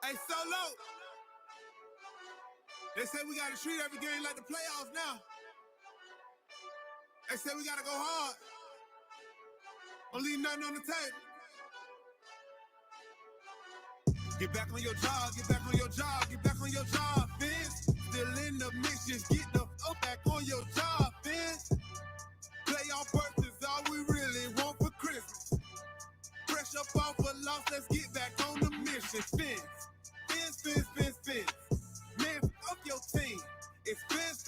Hey, Solo. They say we got to treat every game like the playoffs now. They say we got to go hard. Don't leave nothing on the table. Get back on your job, get back on your job, get back on your job, Vince. Still in the mix, just get the fuck back on your job, Vince. Playoff berth is all we really want for Christmas. Fresh up off a loss, let's get back on the mission. Vince. Man, fuck your team. It's Vince.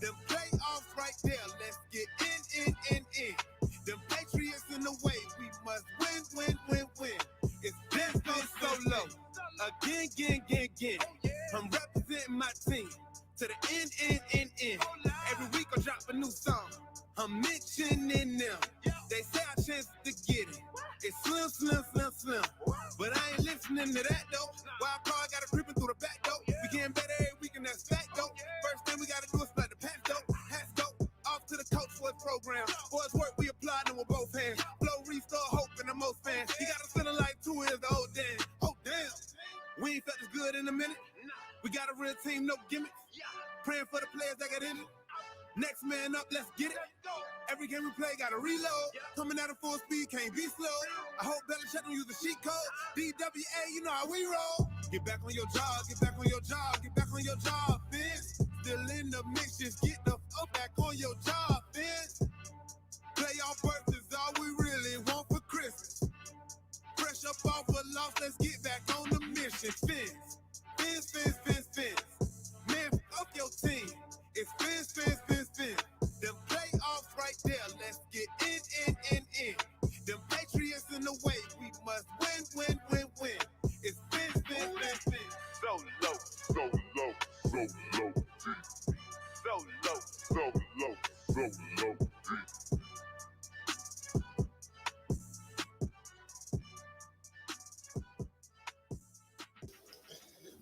Them playoffs right there, let's get in. Them Patriots in the way, we must win. It's Vince Solo. Again. I'm representing my team to the end. Every week I drop a new song. I'm mentioning them. They say I chance to get it. It's slim. But I ain't listening to that though. Wild card got it creeping through the back door. We getting better every week and that's fact though. First thing we gotta do is split the pack though. Hats go off to the coach for his program. For his work we applied them with both hands. Flow restore hope in the most fans. He got us feeling like 2 years old damn. Oh damn. We ain't felt as good in a minute. We got a real team, no gimmicks. Praying for the players that got in it. Next man up, let's get it. Every game we play, gotta reload. Coming out of full speed, can't be slow. I hope Belichick don't use the cheat code. DWA, you know how we roll. Get back on your job, get back on your job, Vince. Still in the mix, just get the fuck back on your job, Vince. Playoff berth is all we really want for Christmas. Fresh up off a loss, let's get back on the mission. Vince. Man, fuck your team. It's Vince. Them playoffs right there, let's get in. Them Patriots in the way, we must win. It's Vince. So low.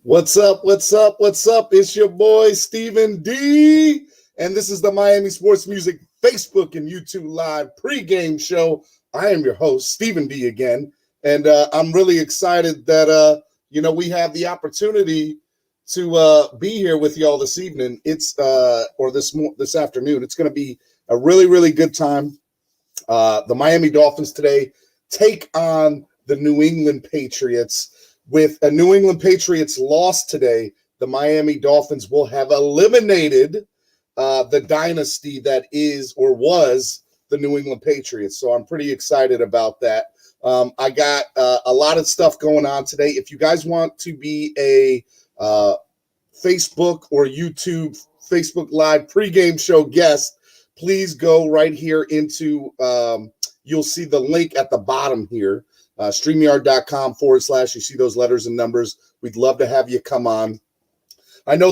What's up? It's your boy, Stephen D. And this is the Miami Sports Music Facebook and YouTube Live pregame show. I am your host, Stephen D. again. And I'm really excited that, we have the opportunity to be here with y'all this evening. It's this afternoon. It's going to be a really, really good time. The Miami Dolphins today take on the New England Patriots. With a New England Patriots loss today, the Miami Dolphins will have eliminated the dynasty that is or was the New England Patriots. So I'm pretty excited about that. I got a lot of stuff going on today. If you guys want to be a Facebook or YouTube Facebook Live pregame show guest, please go right here into, you'll see the link at the bottom here. StreamYard.com/ you see those letters and numbers. We'd love to have you come on. I know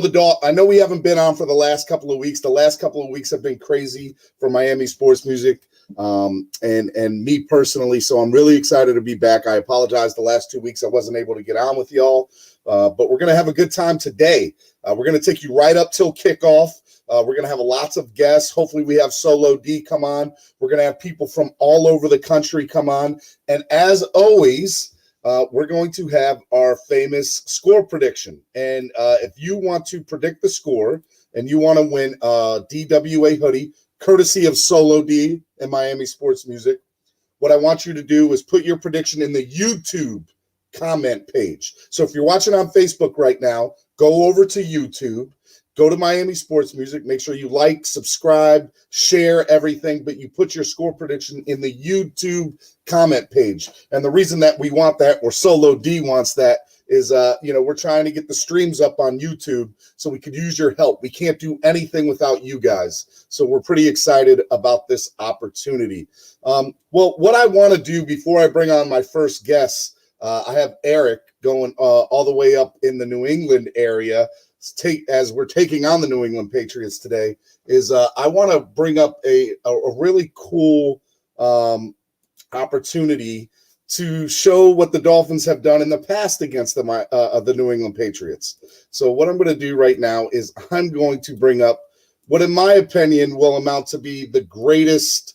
we haven't been on for the last couple of weeks. The last couple of weeks have been crazy for Miami sports music and me personally. So I'm really excited to be back. I apologize the last 2 weeks I wasn't able to get on with y'all, but we're going to have a good time today. We're going to take you right up till kickoff. We're going to have lots of guests. Hopefully we have Solo D come on. We're going to have people from all over the country come on. And as always, we're going to have our famous score prediction. And if you want to predict the score and you want to win a DWA hoodie, courtesy of Solo D and Miami Sports Music, what I want you to do is put your prediction in the YouTube comment page. So if you're watching on Facebook right now, go over to YouTube. Go to Miami Sports Music. Make sure you like, subscribe, share everything, but you put your score prediction in the YouTube comment page. And the reason that we want that, or Solo D wants that, is we're trying to get the streams up on YouTube so we could use your help. We can't do anything without you guys. So we're pretty excited about this opportunity. Well, what I want to do before I bring on my first guest, I have Eric going all the way up in the New England area. As we're taking on the New England Patriots today, is I want to bring up a really cool opportunity to show what the Dolphins have done in the past against the New England Patriots. So what I'm going to do right now is I'm going to bring up what, in my opinion, will amount to be the greatest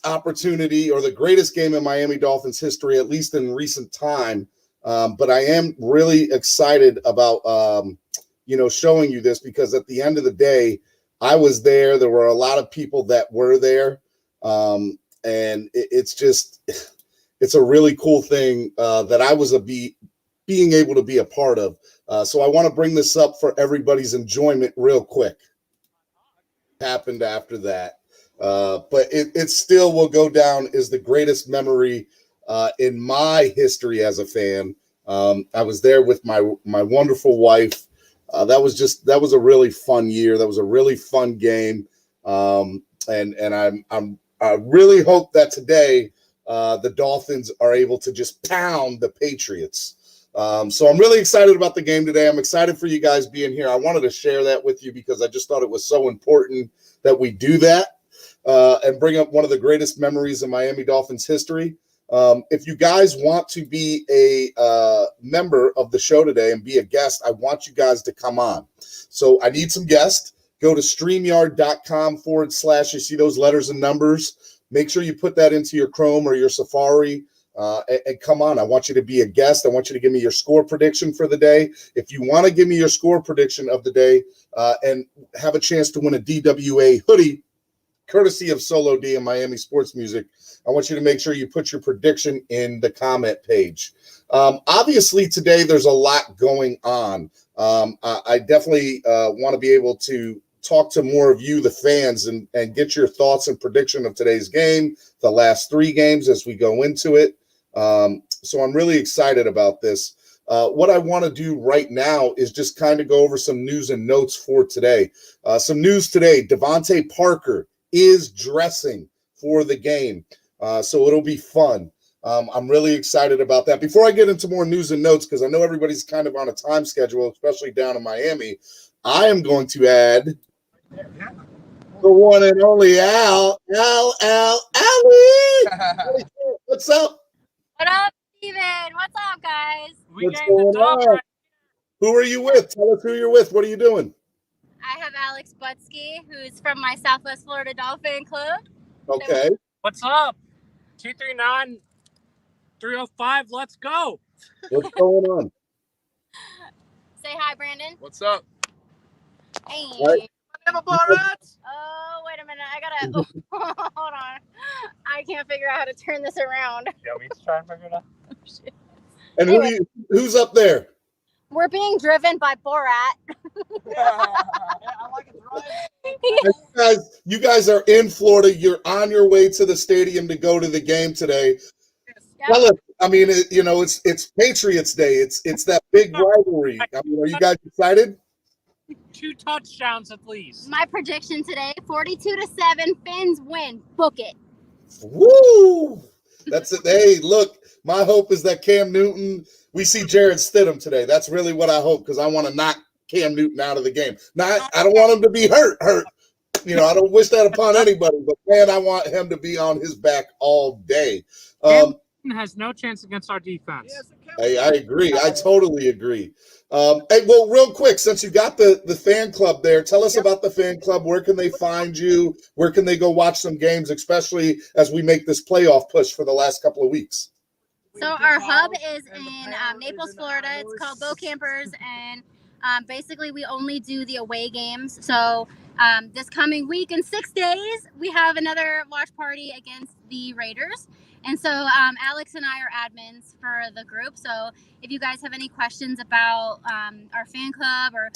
opportunity or the greatest game in Miami Dolphins history, at least in recent time, But I am really excited about, showing you this, because at the end of the day, I was there. There were a lot of people that were there. And it's a really cool thing that I was being able to be a part of. So I want to bring this up for everybody's enjoyment real quick. Happened after that. But it still will go down as the greatest memory in my history as a fan. I was there with my wonderful wife. That was a really fun year. That was a really fun game. And I really hope that today the Dolphins are able to just pound the Patriots. So I'm really excited about the game today. I'm excited for you guys being here. I wanted to share that with you because I just thought it was so important that we do that and bring up one of the greatest memories in Miami Dolphins history. If you guys want to be a member of the show today and be a guest, I want you guys to come on. So I need some guests. Go to StreamYard.com/. You see those letters and numbers. Make sure you put that into your Chrome or your Safari and come on. I want you to be a guest. I want you to give me your score prediction for the day. If you want to give me your score prediction of the day and have a chance to win a DWA hoodie, courtesy of Solo D and Miami Sports Music, I want you to make sure you put your prediction in the comment page. Obviously, today there's a lot going on. I definitely want to be able to talk to more of you, the fans, and get your thoughts and prediction of today's game, the last 3 games as we go into it. So I'm really excited about this. What I want to do right now is just kind of go over some news and notes for today. Some news today: Devontae Parker is dressing for the game. So it'll be fun. I'm really excited about that. Before I get into more news and notes, because I know everybody's kind of on a time schedule, especially down in Miami, I am going to add the one and only Ali. What's up? What up, Steven? What's up, guys? What's going on? Who are you with? Tell us who you're with. What are you doing? I have Alex Butsky, who's from my Southwest Florida Dolphin Club. Okay. What's up? 239-305. Let's go. What's going on? Say hi, Brandon. What's up? Hey. Right. Oh, wait a minute. I gotta hold on. I can't figure out how to turn this around. Yeah, we try and figure it out. And Anyway. who's up there? We're being driven by Borat. I like it. You guys are in Florida. You're on your way to the stadium to go to the game today. Yep. Well, I mean, it's Patriots Day. It's that big rivalry. I mean, are you guys excited? 2 touchdowns at least. My prediction today: 42-7. Fins win. Book it. Woo! That's it. Hey, look, my hope is that Cam Newton. We see Jared Stidham today. That's really what I hope, because I want to knock Cam Newton out of the game. Now, I don't want him to be hurt. I don't wish that upon anybody, but man, I want him to be on his back all day. Cam Newton has no chance against our defense. Hey, I agree. I totally agree. Hey, well, real quick, since you got the fan club there, tell us about the fan club. Where can they find you? Where can they go watch some games, especially as we make this playoff push for the last couple of weeks? So our hub is in Naples, Florida. It's called Bow Campers, and basically we only do the away games. So this coming week in 6 days, we have another watch party against the Raiders. And so Alex and I are admins for the group. So if you guys have any questions about our fan club or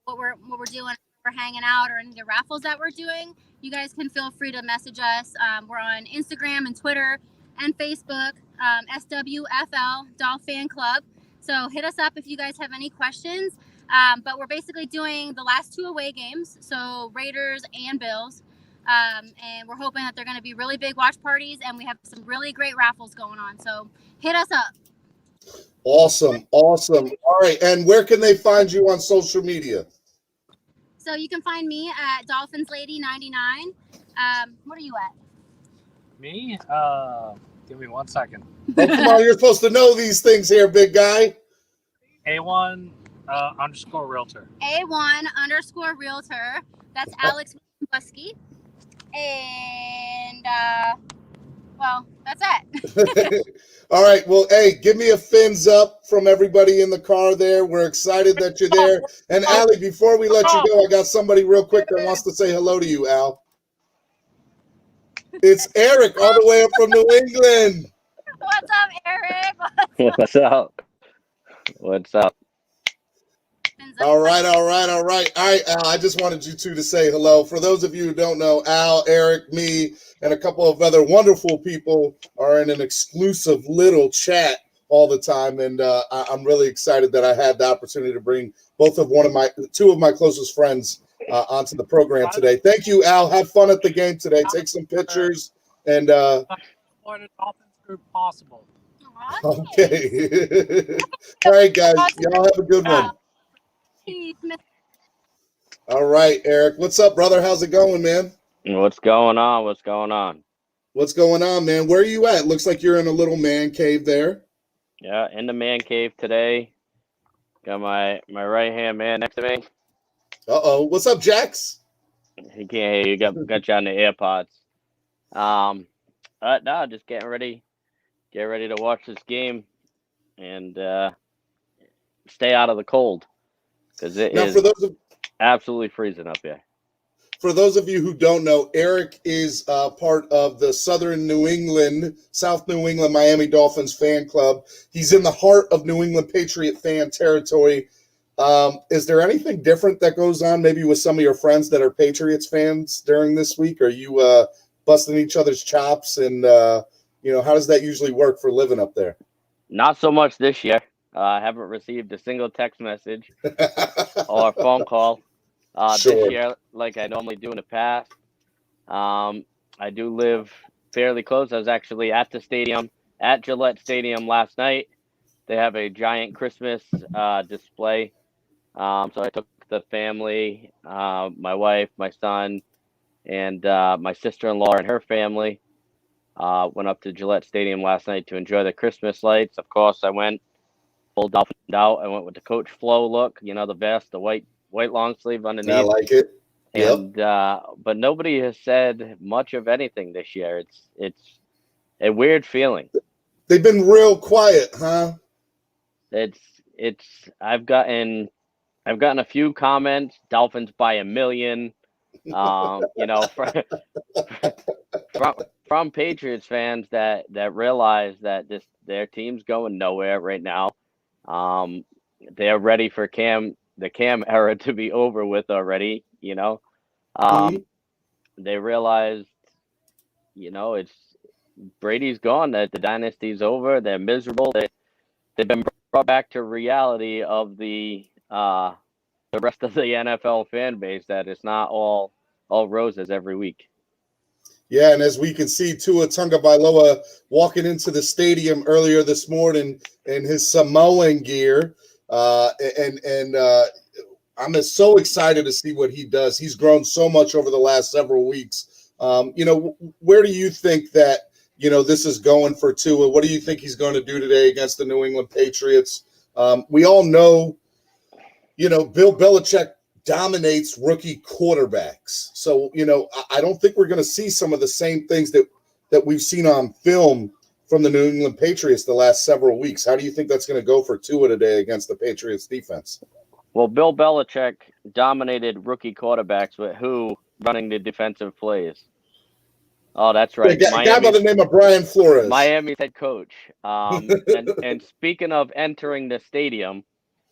what we're doing, we're hanging out, or any of the raffles that we're doing, you guys can feel free to message us. We're on Instagram and Twitter and Facebook, SWFL Dolphin Club. So hit us up if you guys have any questions. But we're basically doing the last 2 away games, so Raiders and Bills. And we're hoping that they're going to be really big watch parties, and we have some really great raffles going on. So hit us up. Awesome. All right. And where can they find you on social media? So you can find me at DolphinsLady99. What are you at? Me? Give me 1 second. Oh, come on, you're supposed to know these things here, big guy. A1 _ realtor. A1 _ realtor. That's Alex Butsky. And, well, that's it. All right. Well, hey, give me a fins up from everybody in the car there. We're excited that you're there. And Allie, before we let you go, I got somebody real quick that wants to say hello to you, Al. It's Eric all the way up from New England. What's up, Eric? What's up? What's up? All right, Al, I just wanted you two to say hello. For those of you who don't know, Al, Eric, me, and a couple of other wonderful people are in an exclusive little chat all the time, and I'm really excited that I had the opportunity to bring two of my closest friends onto the program today. Thank you, Al. Have fun at the game today. Take some pictures, and Dolphins group possible. okay. All right, guys, y'all have a good one. All right, Eric. What's up, brother? How's it going, man? What's going on? What's going on? What's going on, man? Where are you at? Looks like you're in a little man cave there. Yeah, in the man cave today. Got my right-hand man next to me. Uh-oh. What's up, Jax? He can't hear you. Got you on the AirPods. No, just getting ready. Get ready to watch this game and stay out of the cold. Because it is absolutely freezing up here. For those of you who don't know, Eric is part of the South New England Miami Dolphins fan club. He's in the heart of New England Patriot fan territory. Is there anything different that goes on maybe with some of your friends that are Patriots fans during this week? Are you busting each other's chops? And, how does that usually work for living up there? Not so much this year. I haven't received a single text message or phone call Sure. this year like I normally do in the past. I do live fairly close. I was actually at the stadium, at Gillette Stadium last night. They have a giant Christmas display. So I took the family, my wife, my son, and my sister-in-law and her family. Went up to Gillette Stadium last night to enjoy the Christmas lights. Of course, I went full Dolphin out. I went with the Coach Flo look, the vest, the white long sleeve underneath. I like it. Yep. And but nobody has said much of anything this year. It's a weird feeling. They've been real quiet, huh? I've gotten a few comments. Dolphins by 1 million. From Patriots fans that realize that their team's going nowhere right now. They're ready for the Cam era to be over with already. They realized, it's Brady's gone, that the dynasty's over. They're miserable. They've been brought back to reality of the rest of the NFL fan base, that it's not all roses every week. Yeah, and as we can see, Tua Tagovailoa walking into the stadium earlier this morning in his Samoan gear, and I'm so excited to see what he does. He's grown so much over the last several weeks. Where do you think that this is going for Tua? What do you think he's going to do today against the New England Patriots? We all know, Bill Belichick dominates rookie quarterbacks. So, I don't think we're going to see some of the same things that we've seen on film from the New England Patriots the last several weeks. How do you think that's going to go for Tua today against the Patriots defense? Well, Bill Belichick dominated rookie quarterbacks with who running the defensive plays? Oh, that's right. A guy by the name of Brian Flores. Miami's head coach. And speaking of entering the stadium,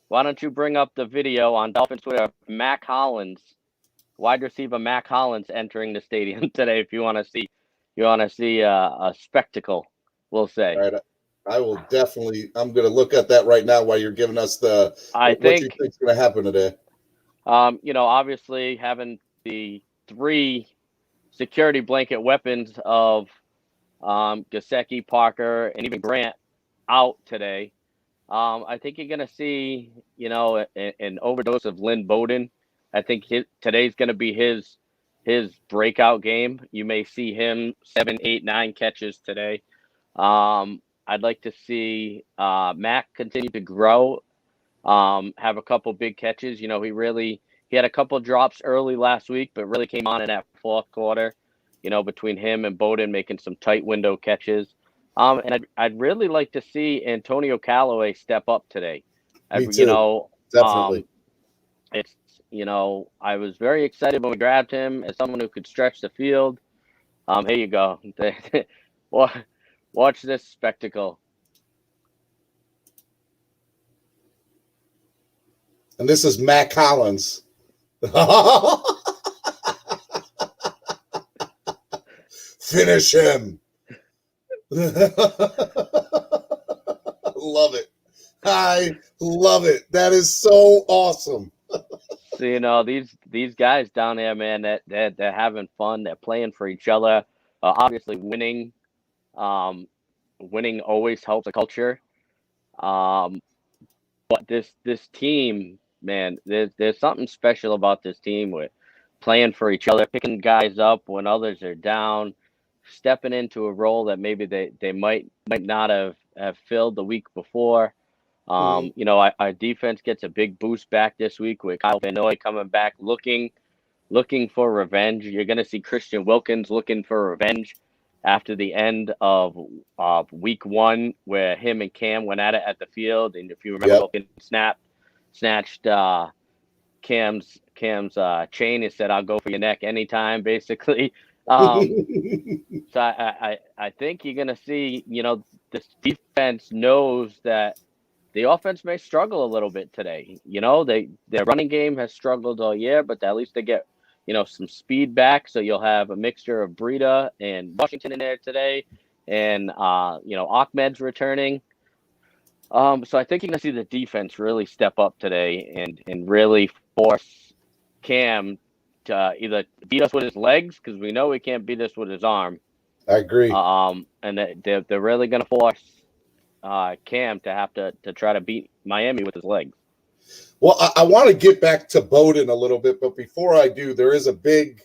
why don't you bring up the video on Dolphins Twitter, Mac Hollins, wide receiver Mac Hollins entering the stadium today if you want to see a spectacle, we'll say. All right. I will definitely. I'm going to look at that right now while you're giving us what you think's going to happen today. Obviously having the 3 security blanket weapons of Gesicki, Parker, and even Grant out today. I think you're going to see, an overdose of Lynn Bowden. I think today's going to be his breakout game. You may see him 7, 8, 9 catches today. I'd like to see Mac continue to grow, have a couple big catches. He had a couple drops early last week, but really came on in that fourth quarter, between him and Bowden making some tight window catches. And I'd really like to see Antonio Callaway step up today. Me too. Definitely. It's I was very excited when we grabbed him as someone who could stretch the field. Here you go. Watch this spectacle. And this is Matt Collins. Finish him. Love it. I love it. That is so awesome. So these guys down there, man, they're having fun. They're playing for each other. Obviously, winning always helps a culture. But this team, man, there's something special about this team with playing for each other, picking guys up when others are down, stepping into a role that maybe they might not have filled the week before. Our defense gets a big boost back this week with Kyle Van Noy coming back looking for revenge. You're going to see Christian Wilkins looking for revenge after the end of week one, where him and Cam went at it at the field. And if you remember, Wilkins snatched Cam's chain and said, "I'll go for your neck anytime," basically. So I think you're going to see, this defense knows that the offense may struggle a little bit today. Their running game has struggled all year, but at least they get, some speed back. So you'll have a mixture of Breida and Washington in there today, and Ahmed's returning. So I think you're gonna see the defense really step up today and really force Cam to either beat us with his legs, because we know he can't beat us with his arm. I agree. And they're really gonna force Cam to have to try to beat Miami with his legs. Well, I want to get back to Bowden a little bit, but before I do, there is a big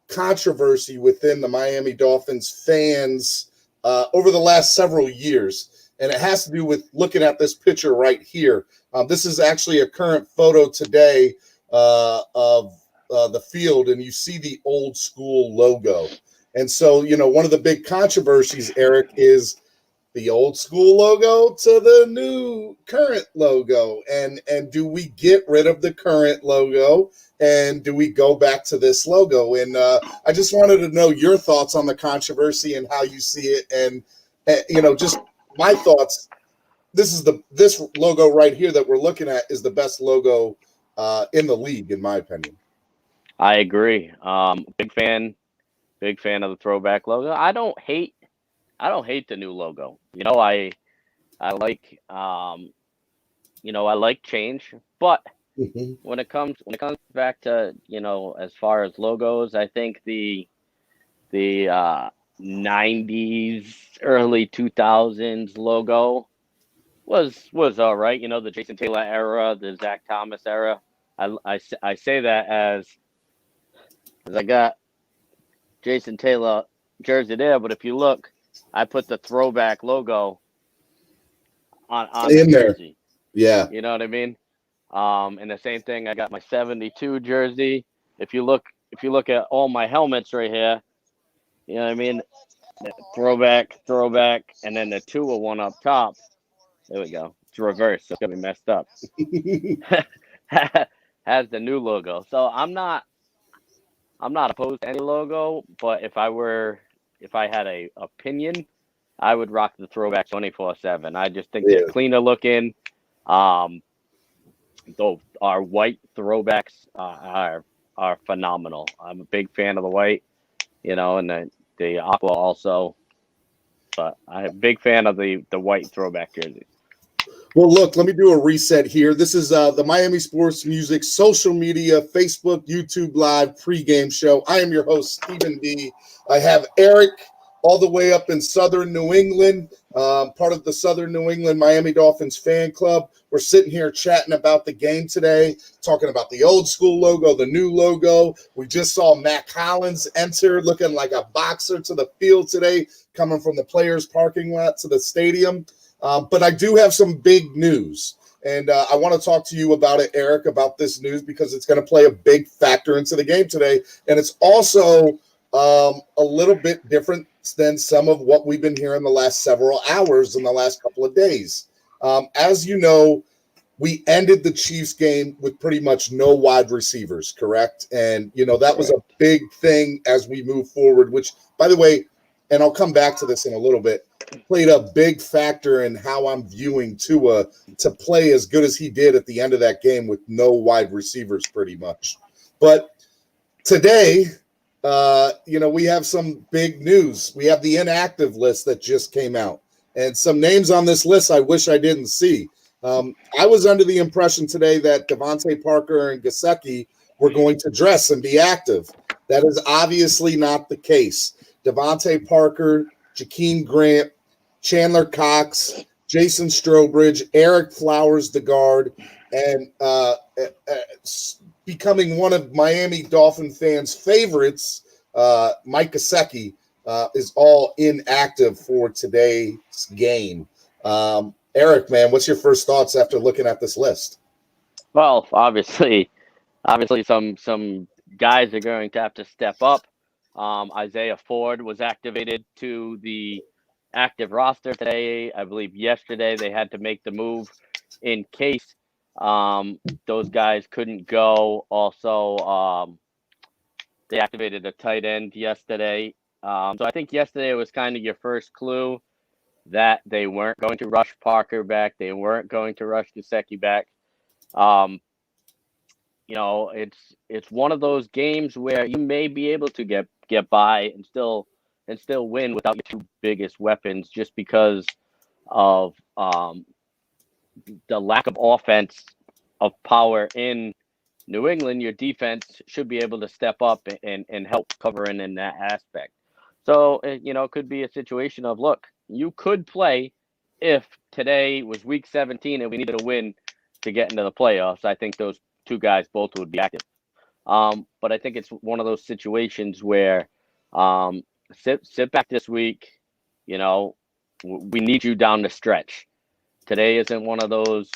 controversy within the Miami Dolphins fans over the last several years, and it has to do with looking at this picture right here. This is actually a current photo today of the field, and you see the old school logo. And so, one of the big controversies, Eric, is the old school logo to the new current logo, and do we get rid of the current logo and do we go back to this logo? And I just wanted to know your thoughts on the controversy and how you see it, and just my thoughts. This logo right here that we're looking at is the best logo in the league, in my opinion. I agree. Big fan of the throwback logo. I don't hate the new logo. I like I like change, but when it comes back to, as far as logos, I think the 90s, early 2000s logo was all right. The Jason Taylor era, the Zach Thomas era. I say that as I got Jason Taylor jersey there, but if you look, I put the throwback logo on the jersey. Yeah. You know what I mean? And the same thing, I got my 72 jersey. If you look at all my helmets right here, you know what I mean? Throwback, and then the 201 up top. There we go. It's reversed. So it's gonna be messed up. Has the new logo. So I'm not opposed to any logo, but if I had a opinion, I would rock the throwback 24/7. I just think they're cleaner looking. Though our white throwbacks are phenomenal. I'm a big fan of the white, and the aqua also. But I'm a big fan of the white throwback jerseys. Well, look, let me do a reset here. This is the Miami Sports Music social media, Facebook, YouTube Live pregame show. I am your host, Stephen D. I have Eric all the way up in Southern New England, part of the Southern New England Miami Dolphins fan club. We're sitting here chatting about the game today, talking about the old school logo, the new logo. We just saw Matt Collins enter looking like a boxer to the field today, coming from the players' parking lot to the stadium. But I do have some big news, and I want to talk to you about it, Eric, about this news, because it's going to play a big factor into the game today. And it's also a little bit different than some of what we've been hearing the last several hours in the last couple of days. As you know, we ended the Chiefs game with pretty much no wide receivers, correct? And, that was a big thing as we move forward, which, by the way, and I'll come back to this in a little bit, played a big factor in how I'm viewing Tua to play as good as he did at the end of that game with no wide receivers pretty much. But today, we have some big news. We have the inactive list that just came out. And some names on this list I wish I didn't see. I was under the impression today that Devontae Parker and Gesicki were going to dress and be active. That is obviously not the case. Devontae Parker, Jakeem Grant, Chandler Cox, Jason Strowbridge, Eric Flowers, the guard, and becoming one of Miami Dolphin fans' favorites, Mike Gesicki, is all inactive for today's game. Eric, man, what's your first thoughts after looking at this list? Well, obviously, some guys are going to have to step up. Isaiah Ford was activated to the active roster today. I believe yesterday they had to make the move in case those guys couldn't go. Also, they activated a tight end yesterday. So I think yesterday was kind of your first clue that they weren't going to rush Parker back. They weren't going to rush Gesicki back. It's one of those games where you may be able to get by and still win without your two biggest weapons, just because of the lack of offense of power in New England. Your defense should be able to step up and help cover in that aspect. So, it could be a situation of, look, you could play if today was week 17 and we needed a win to get into the playoffs. I think those two guys both would be active. But I think it's one of those situations where sit back this week. We need you down the stretch. Today isn't one of those,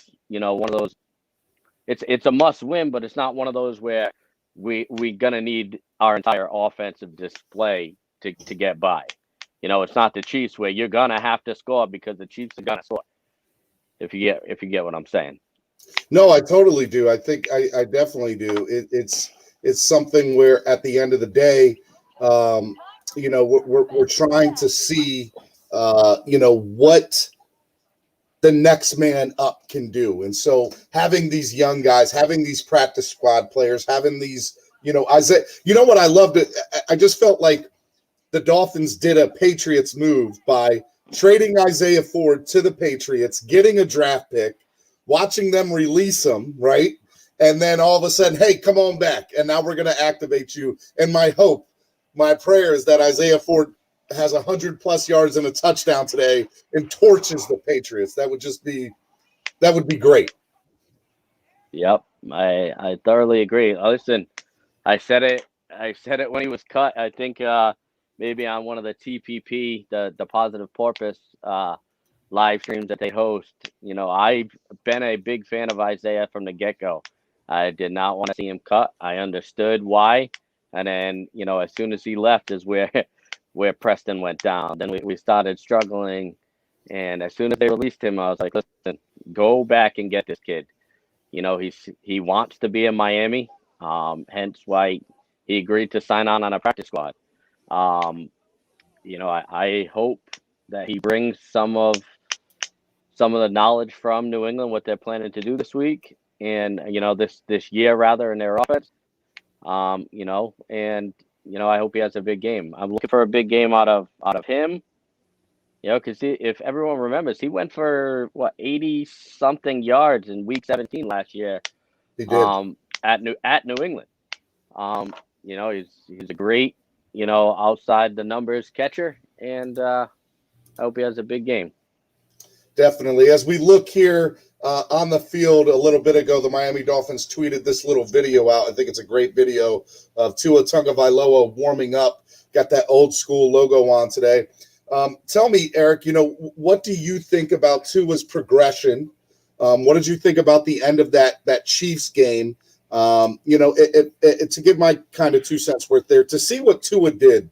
it's a must win, but it's not one of those where we gonna need our entire offensive display to get by. It's not the Chiefs where you're gonna have to score because the Chiefs are gonna score. If you get what I'm saying. No, I totally do. I think I definitely do. It's something where at the end of the day, we're trying to see, what the next man up can do. And so having these young guys, having these practice squad players, having these, Isaiah, what I loved it. I just felt like the Dolphins did a Patriots move by trading Isaiah Ford to the Patriots, getting a draft pick, watching them release him, right? And then all of a sudden, hey, come on back. And now we're going to activate you. And my prayer is that Isaiah Ford has 100+ yards and a touchdown today and torches the Patriots. That would be great. Yep. I thoroughly agree. Listen, I said it when he was cut. I think maybe on one of the TPP, the Positive Porpoise live streams that they host. I've been a big fan of Isaiah from the get-go. I did not want to see him cut. I understood why. And then, as soon as he left is where Preston went down. Then we started struggling. And as soon as they released him, I was like, listen, go back and get this kid. He wants to be in Miami. Hence why he agreed to sign on a practice squad. I hope that he brings some of the knowledge from New England, what they're planning to do this week, and this year rather in their offense. I hope he has a big game. I'm looking for a big game out of him. Because if everyone remembers, he went for 80 something yards in week 17 last year. He did. At New England. He's a great, outside the numbers catcher, and I hope he has a big game. Definitely. As we look here on the field a little bit ago, the Miami Dolphins tweeted this little video out. I think it's a great video of Tua Tagovailoa warming up. Got that old school logo on today. Tell me, Eric, what do you think about Tua's progression? What did you think about the end of that Chiefs game? To give my kind of 2 cents worth there, to see what Tua did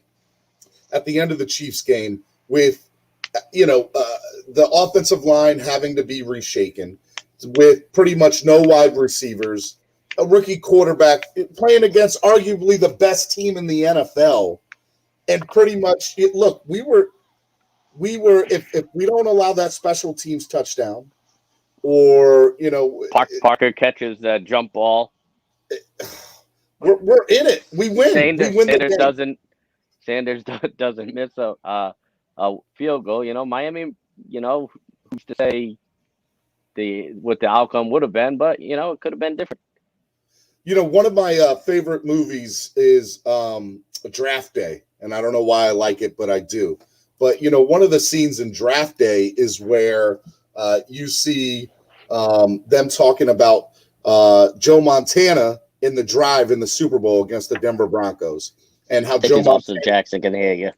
at the end of the Chiefs game with, the offensive line having to be reshaken with pretty much no wide receivers, a rookie quarterback playing against arguably the best team in the NFL. And pretty much, look, we were if we don't allow that special teams touchdown, or Parker catches that jump ball. We're in it. We win. We win the game. Sanders doesn't miss a field goal. Miami. Who's to say what the outcome would have been? But it could have been different. One of my favorite movies is Draft Day, and I don't know why I like it, but I do. But one of the scenes in Draft Day is where you see them talking about Joe Montana in the drive in the Super Bowl against the Denver Broncos, and how Joe Montana Jackson can hear you.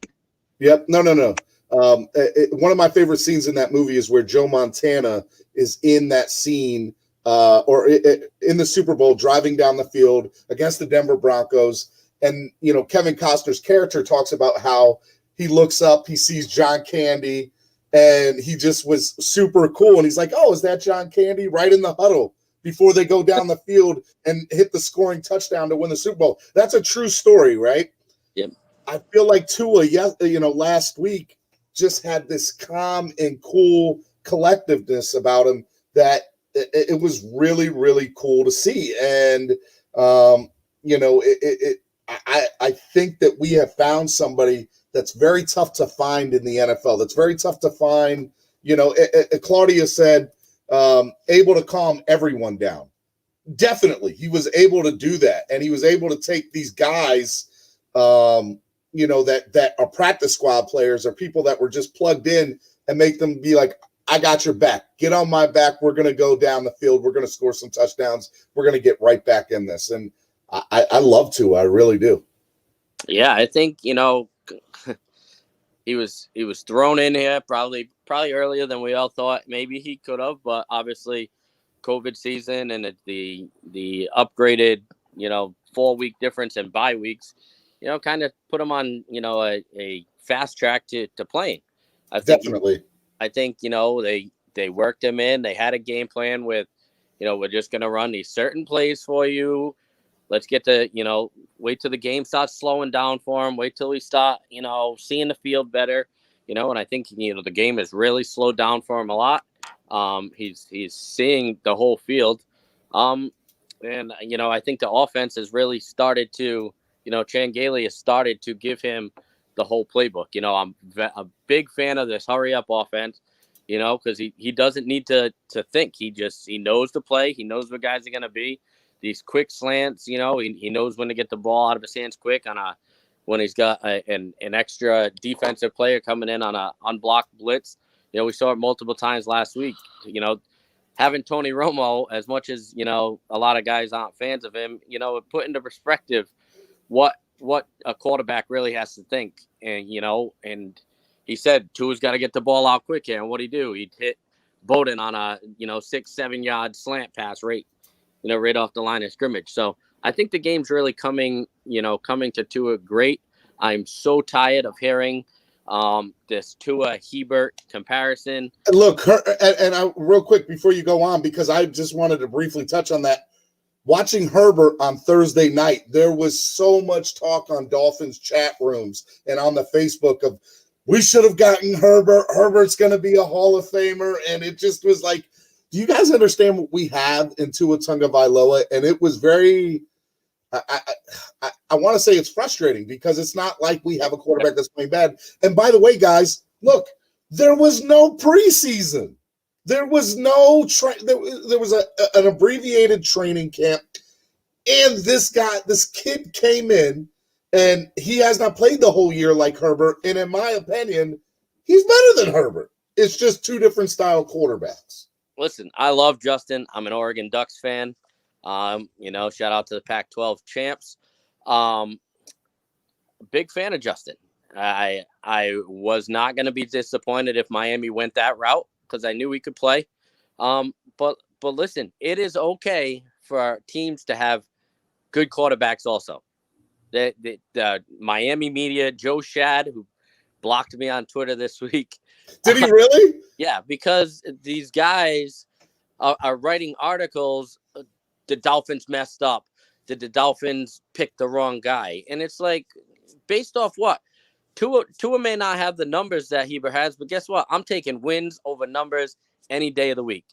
Yep. No. One of my favorite scenes in that movie is where Joe Montana is in that scene, in the Super Bowl, driving down the field against the Denver Broncos, and Kevin Costner's character talks about how he looks up, he sees John Candy, and he just was super cool, and he's like, "Oh, is that John Candy?" Right in the huddle before they go down the field and hit the scoring touchdown to win the Super Bowl. That's a true story, right? Yep. I feel like Tua, last week just had this calm and cool collectiveness about him that it was really, really cool to see. And, I think that we have found somebody that's very tough to find in the NFL. That's very tough to find. Claudia said, able to calm everyone down. Definitely. He was able to do that. And he was able to take these guys, that are practice squad players, or people that were just plugged in, and make them be like, "I got your back. Get on my back. We're going to go down the field. We're going to score some touchdowns. We're going to get right back in this." And I love to. I really do. Yeah, I think, he was thrown in here probably earlier than we all thought maybe he could have, but obviously COVID season and the upgraded, 4-week difference in bye weeks, kind of put him on, a fast track to playing. Definitely. I think, they worked him in. They had a game plan with, we're just going to run these certain plays for you. Let's get to, wait till the game starts slowing down for him. Wait till we start, seeing the field better, and I think, the game has really slowed down for him a lot. He's seeing the whole field. And, I think the offense has really started to, Changeli has started to give him the whole playbook. I'm a big fan of this hurry up offense, because he doesn't need to think. He knows the play. He knows what guys are going to be. These quick slants, he knows when to get the ball out of his hands quick when he's got an extra defensive player coming in on a unblocked blitz. We saw it multiple times last week. Having Tony Romo, as much as, a lot of guys aren't fans of him, it put into perspective what a quarterback really has to think. And, and he said Tua's got to get the ball out quick here. And what'd he do? He'd hit Bowden on a, 6-7 yard slant pass right off the line of scrimmage. So I think the game's really coming to Tua great. I'm so tired of hearing this Tua Hebert comparison. Look, real quick before you go on, because I just wanted to briefly touch on that. Watching Herbert on Thursday night, there was so much talk on Dolphins chat rooms and on the Facebook of, we should have gotten Herbert. Herbert's going to be a Hall of Famer. And it just was like, do you guys understand what we have in Tua Tagovailoa? And it was very, I want to say it's frustrating, because it's not like we have a quarterback that's playing bad. And by the way, guys, look, there was no preseason. There was no there was an abbreviated training camp, and this kid came in, and he has not played the whole year like Herbert. And in my opinion, he's better than Herbert. It's just two different style quarterbacks. Listen, I love Justin. I'm an Oregon Ducks fan. Shout out to the Pac-12 champs. Big fan of Justin. I was not going to be disappointed if Miami went that route, because I knew he could play. But listen, it is okay for teams to have good quarterbacks also. The Miami media, Joe Shad, who blocked me on Twitter this week. Did he really? Yeah, because these guys are writing articles. The Dolphins messed up. Did the Dolphins pick the wrong guy? And it's like, based off what? Tua may not have the numbers that Heber has, but guess what? I'm taking wins over numbers any day of the week.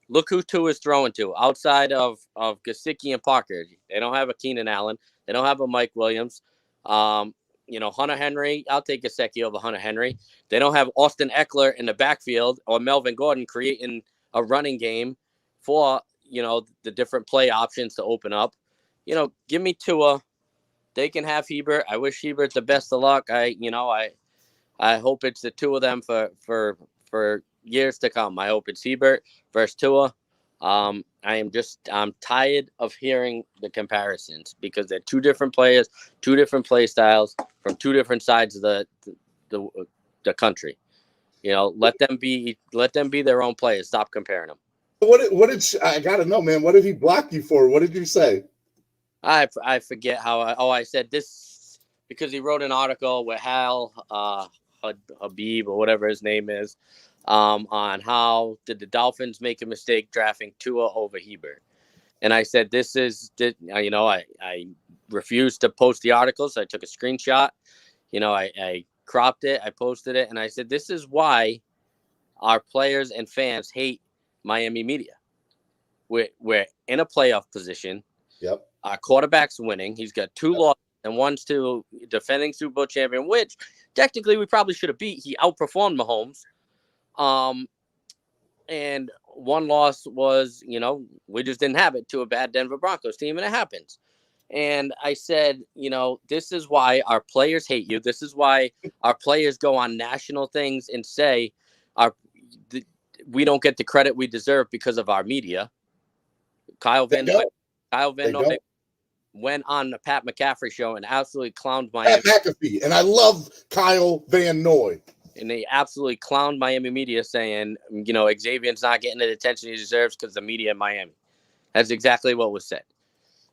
Look who Tua is throwing to outside of Gesicki and Parker. They don't have a Keenan Allen. They don't have a Mike Williams. Hunter Henry. I'll take Gesicki over Hunter Henry. They don't have Austin Eckler in the backfield or Melvin Gordon creating a running game for, the different play options to open up. Give me Tua. They can have Hebert. I wish Hebert the best of luck. I hope it's the two of them for years to come. I hope it's Hebert versus Tua. I'm tired of hearing the comparisons because they're two different players, two different play styles from two different sides of the country. Let them be their own players. Stop comparing them. I gotta know, man? What did he block you for? What did you say? I forget how. I said this because he wrote an article with Hal Habib or whatever his name is, on how did the Dolphins make a mistake drafting Tua over Hebert, and I said I refused to post the article, so I took a screenshot. I cropped it, I posted it, and I said this is why our players and fans hate Miami media. We're in a playoff position. Yep. Our quarterback's winning. He's got 2 losses and one's to defending Super Bowl champion, which technically we probably should have beat. He outperformed Mahomes. And one loss was, we just didn't have it to a bad Denver Broncos team, and it happens. And I said, this is why our players hate you. This is why our players go on national things and say we don't get the credit we deserve because of our media. Kyle Van Noy went on the Pat McCaffrey show and absolutely clowned Miami. Pat McAfee, and I love Kyle Van Noy. And they absolutely clowned Miami media saying, Xavier's not getting the attention he deserves because the media in Miami. That's exactly what was said.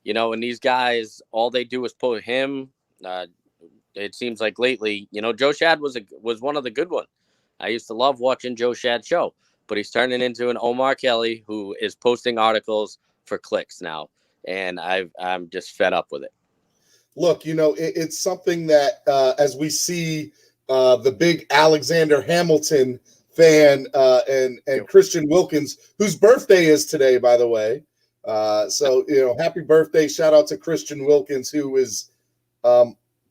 And these guys, all they do is post him. It seems like lately, Joe Shad was one of the good ones. I used to love watching Joe Shad's show, but he's turning into an Omar Kelly who is posting articles for clicks now. And I'm just fed up with it. Look, it's something that as we see the big Alexander Hamilton fan and Christian Wilkins, whose birthday is today, by the way. So happy birthday. Shout out to Christian Wilkins, who is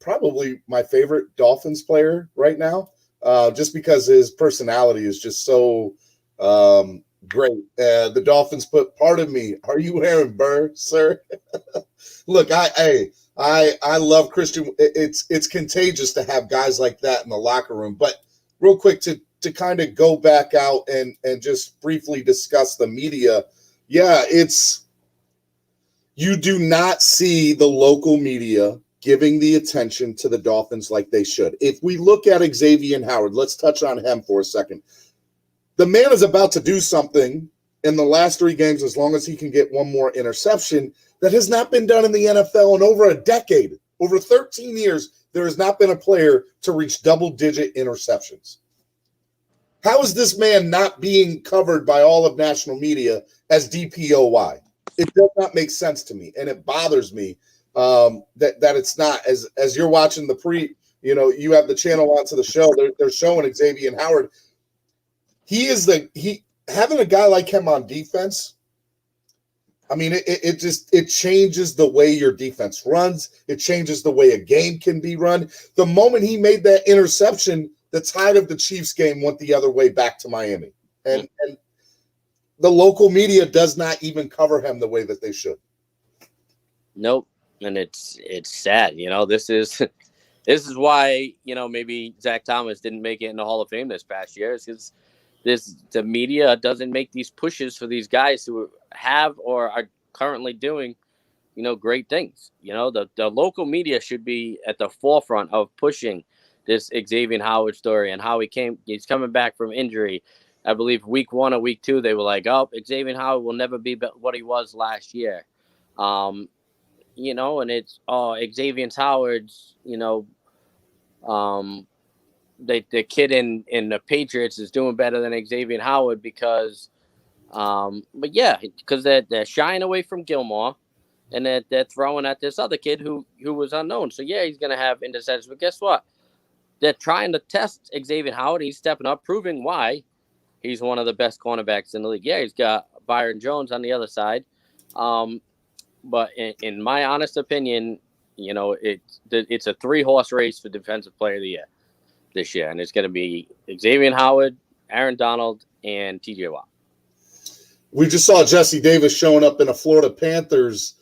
probably my favorite Dolphins player right now, just because his personality is just so great. The Dolphins put part of me. Are you wearing Burr, sir? Look, I love Christian. It's contagious to have guys like that in the locker room. But real quick to kind of go back out and just briefly discuss the media. Yeah, you do not see the local media giving the attention to the Dolphins like they should. If we look at Xavier Howard, let's touch on him for a second. The man is about to do something in the last 3 games, as long as he can get one more interception, that has not been done in the NFL in over a decade. Over 13 years, there has not been a player to reach double-digit interceptions. How is this man not being covered by all of national media as DPOY? It does not make sense to me, and it bothers me that it's not. As you're watching the you have the channel onto the show, they're showing Xavier Howard. Having a guy like him on defense, I mean, it changes the way your defense runs. It changes the way a game can be run. The moment he made that interception, the tide of the Chiefs game went the other way back to Miami. And the local media does not even cover him the way that they should. Nope. And it's sad. This is why, maybe Zach Thomas didn't make it in the Hall of Fame this past year, is because the media doesn't make these pushes for these guys who have or are currently doing, great things. The local media should be at the forefront of pushing this Xavier Howard story and how he's coming back from injury. I believe week 1 or week 2, they were like, oh, Xavier Howard will never be what he was last year. And it's, Xavier Howard's, the kid in the Patriots is doing better than Xavier Howard because, but yeah, because they're shying away from Gilmore, and they're throwing at this other kid who was unknown. So yeah, he's gonna have interceptions. But guess what? They're trying to test Xavier Howard. He's stepping up, proving why he's one of the best cornerbacks in the league. Yeah, he's got Byron Jones on the other side. But in my honest opinion, you know, it's a 3-horse race for Defensive Player of the Year this year. And it's going to be Xavier Howard, Aaron Donald, and TJ Watt. We just saw Jesse Davis showing up in a Florida Panthers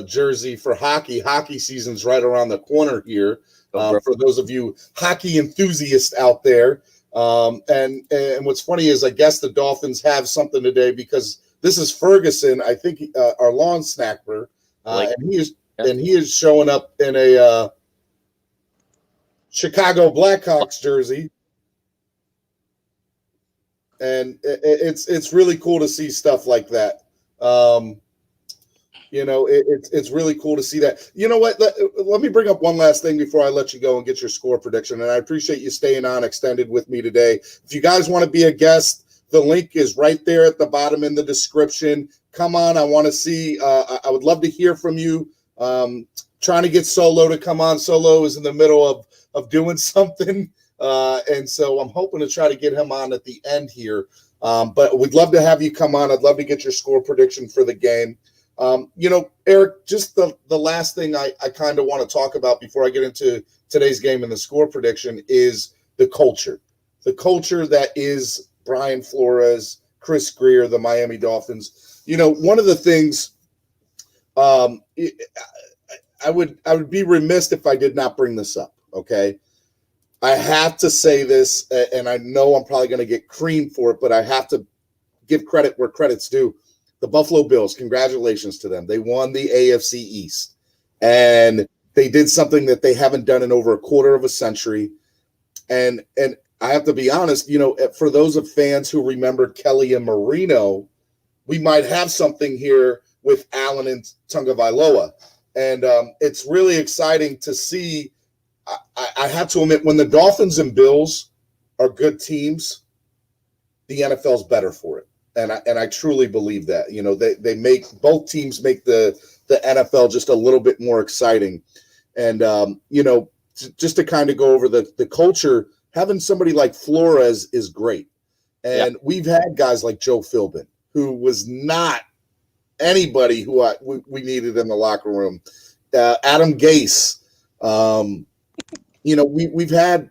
jersey for hockey. Hockey season's right around the corner here. For those of you hockey enthusiasts out there. And what's funny is I guess the Dolphins have something today because this is Ferguson, I think our lawn snapper, and he is showing up in a Chicago Blackhawks jersey. And it's really cool to see stuff like that. You know, it's really cool to see that. You know what? Let me bring up one last thing before I let you go and get your score prediction. And I appreciate you staying on extended with me today. If you guys want to be a guest, the link is right there at the bottom in the description. Come on. I want to see. I would love to hear from you. Trying to get Solo to come on. Solo is in the middle of doing something. And so I'm hoping to try to get him on at the end here. But we'd love to have you come on. I'd love to get your score prediction for the game. You know, Eric, just the last thing I kind of want to talk about before I get into today's game and the score prediction is the culture that is Brian Flores, Chris Greer, the Miami Dolphins. You know, one of the things I would be remiss if I did not bring this up. Okay. I have to say this, and I know I'm probably going to get creamed for it, but I have to give credit where credit's due. The Buffalo Bills, congratulations to them. They won the AFC East, and they did something that they haven't done in over a quarter of a century. And I have to be honest, you know, for those of fans who remember Kelly and Marino, we might have something here with Allen and Tagovailoa. And it's really exciting to see. I have to admit, when the Dolphins and Bills are good teams, the NFL's better for it. And I truly believe that. You know, they make both teams make the NFL just a little bit more exciting. And you know, just to kind of go over the culture, having somebody like Flores is great. And we've had guys like Joe Philbin, who was not anybody who we needed in the locker room. Adam Gase. You know, we've had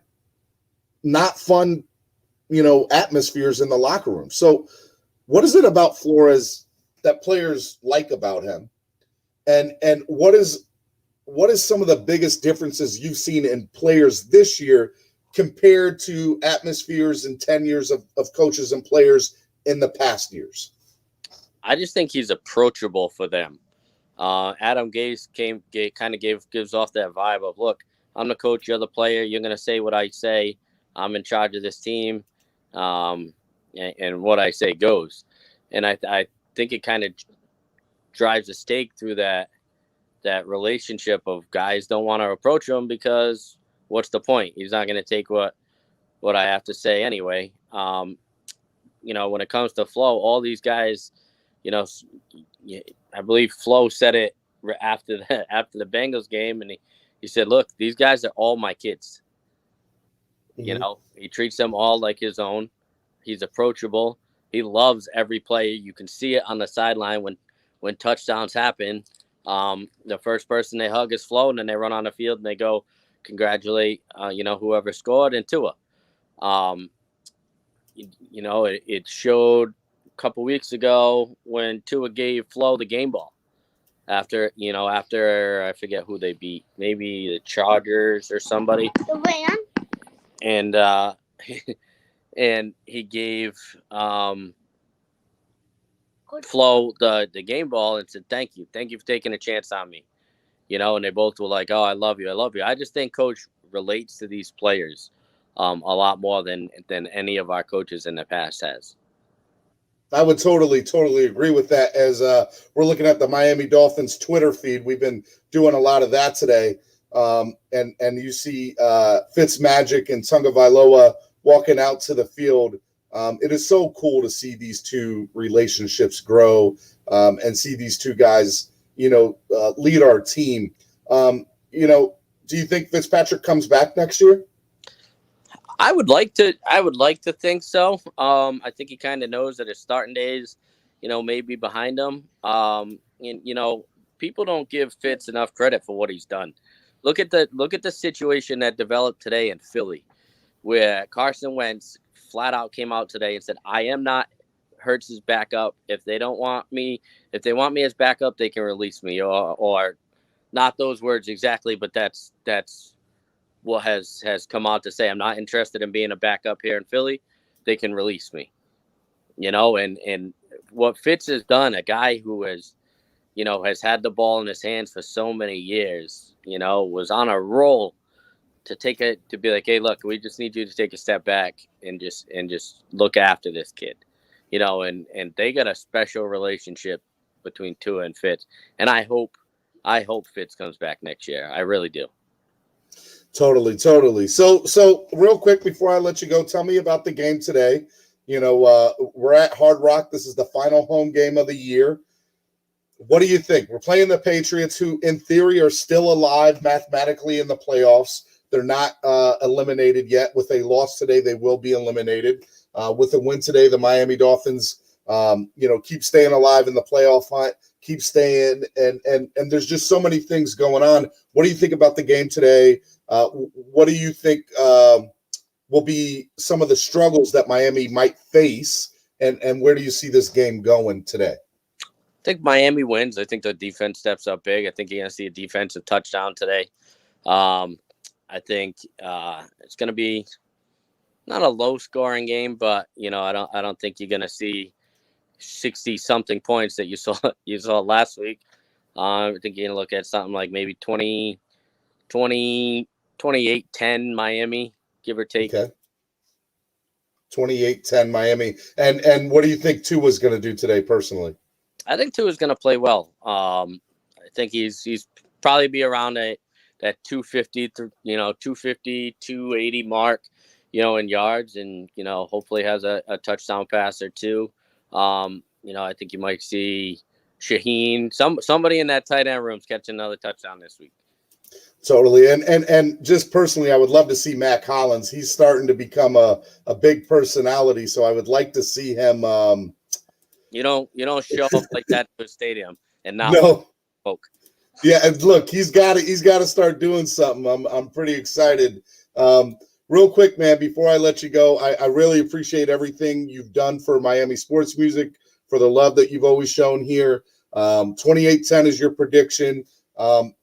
not fun, you know, atmospheres in the locker room. So what is it about Flores that players like about him? And what is some of the biggest differences you've seen in players this year compared to atmospheres and 10 years of coaches and players in the past years? I just think he's approachable for them. Adam Gase gives off that vibe of, look, I'm the coach, you're the player. You're going to say what I say. I'm in charge of this team. And what I say goes. And I think it kind of drives a stake through that relationship of guys don't want to approach him because what's the point? He's not going to take what I have to say anyway. You know, when it comes to Flo, all these guys, you know, I believe Flo said it after the Bengals game, and he said, look, these guys are all my kids. Mm-hmm. You know, he treats them all like his own. He's approachable. He loves every player. You can see it on the sideline when touchdowns happen. The first person they hug is Flo, and then they run on the field and they go congratulate, you know, whoever scored and Tua. You know, it showed a couple weeks ago when Tua gave Flo the game ball. After I forget who they beat, maybe the Chargers or somebody. The Rams. And and he gave Flo the game ball and said, thank you for taking a chance on me. You know, and they both were like, oh, I love you. I just think Coach relates to these players a lot more than any of our coaches in the past has. I would totally agree with that. As we're looking at the Miami Dolphins Twitter feed, we've been doing a lot of that today. and you see Fitzmagic and Tagovailoa walking out to the field. It is so cool to see these two relationships grow and see these two guys, lead our team. Do you think Fitzpatrick comes back next year? I would like to think so. I think he kind of knows that his starting days, may be behind him. People don't give Fitz enough credit for what he's done. Look at the situation that developed today in Philly, where Carson Wentz flat out came out today and said, "I am not Hurts's backup. If they want me as backup, they can release me," or not those words exactly, but that's what has come out to say. "I'm not interested in being a backup here in Philly. They can release me." And what Fitz has done, a guy who has had the ball in his hands for so many years, was on a roll to be like, "Hey, look, we just need you to take a step back and just look after this kid," and they got a special relationship between Tua and Fitz. And I hope Fitz comes back next year. I really do. Totally. So real quick before I let you go, tell me about the game today. We're at Hard Rock. This is the final home game of the year. What do you think? We're playing the Patriots, who in theory are still alive mathematically in the playoffs. They're not eliminated yet. With a loss today, they will be eliminated. With a win today, the Miami Dolphins, keep staying alive in the playoff hunt, keep staying, and there's just so many things going on. What do you think about the game today? What do you think will be some of the struggles that Miami might face, and where do you see this game going today? I think Miami wins. I think the defense steps up big. I think you're going to see a defensive touchdown today. I think it's going to be not a low-scoring game, but I don't think you're going to see 60-something points that you saw last week. I think you're going to look at something like maybe 28-10 Miami, give or take. Okay. 28-10 Miami. And what do you think Tua's going to do today personally? I think Tua's going to play well. I think he's probably be around that 250 to 280 mark, in yards, and hopefully has a touchdown pass or two. I think you might see Shaheen, somebody in that tight end room's catching another touchdown this week. Totally. And just personally, I would love to see Matt Collins. He's starting to become a big personality, so I would like to see him. You don't show up like that to a stadium and not folk. Yeah, and look, he's got to start doing something. I'm pretty excited. Real quick, man, before I let you go, I really appreciate everything you've done for Miami sports music, for the love that you've always shown here. 28-10 is your prediction.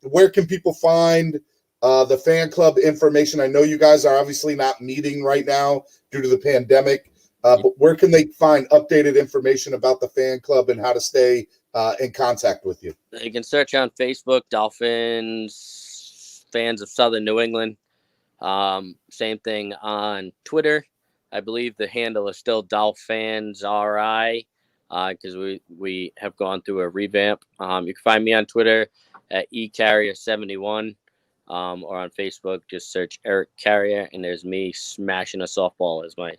Where can people find the fan club information? I know you guys are obviously not meeting right now due to the pandemic. But where can they find updated information about the fan club and how to stay in contact with you? You can search on Facebook, Dolphins Fans of Southern New England. Same thing on Twitter. I believe the handle is still DolphinsRI because we have gone through a revamp. You can find me on Twitter at eCarrier71 or on Facebook. Just search Eric Carrier, and there's me smashing a softball as my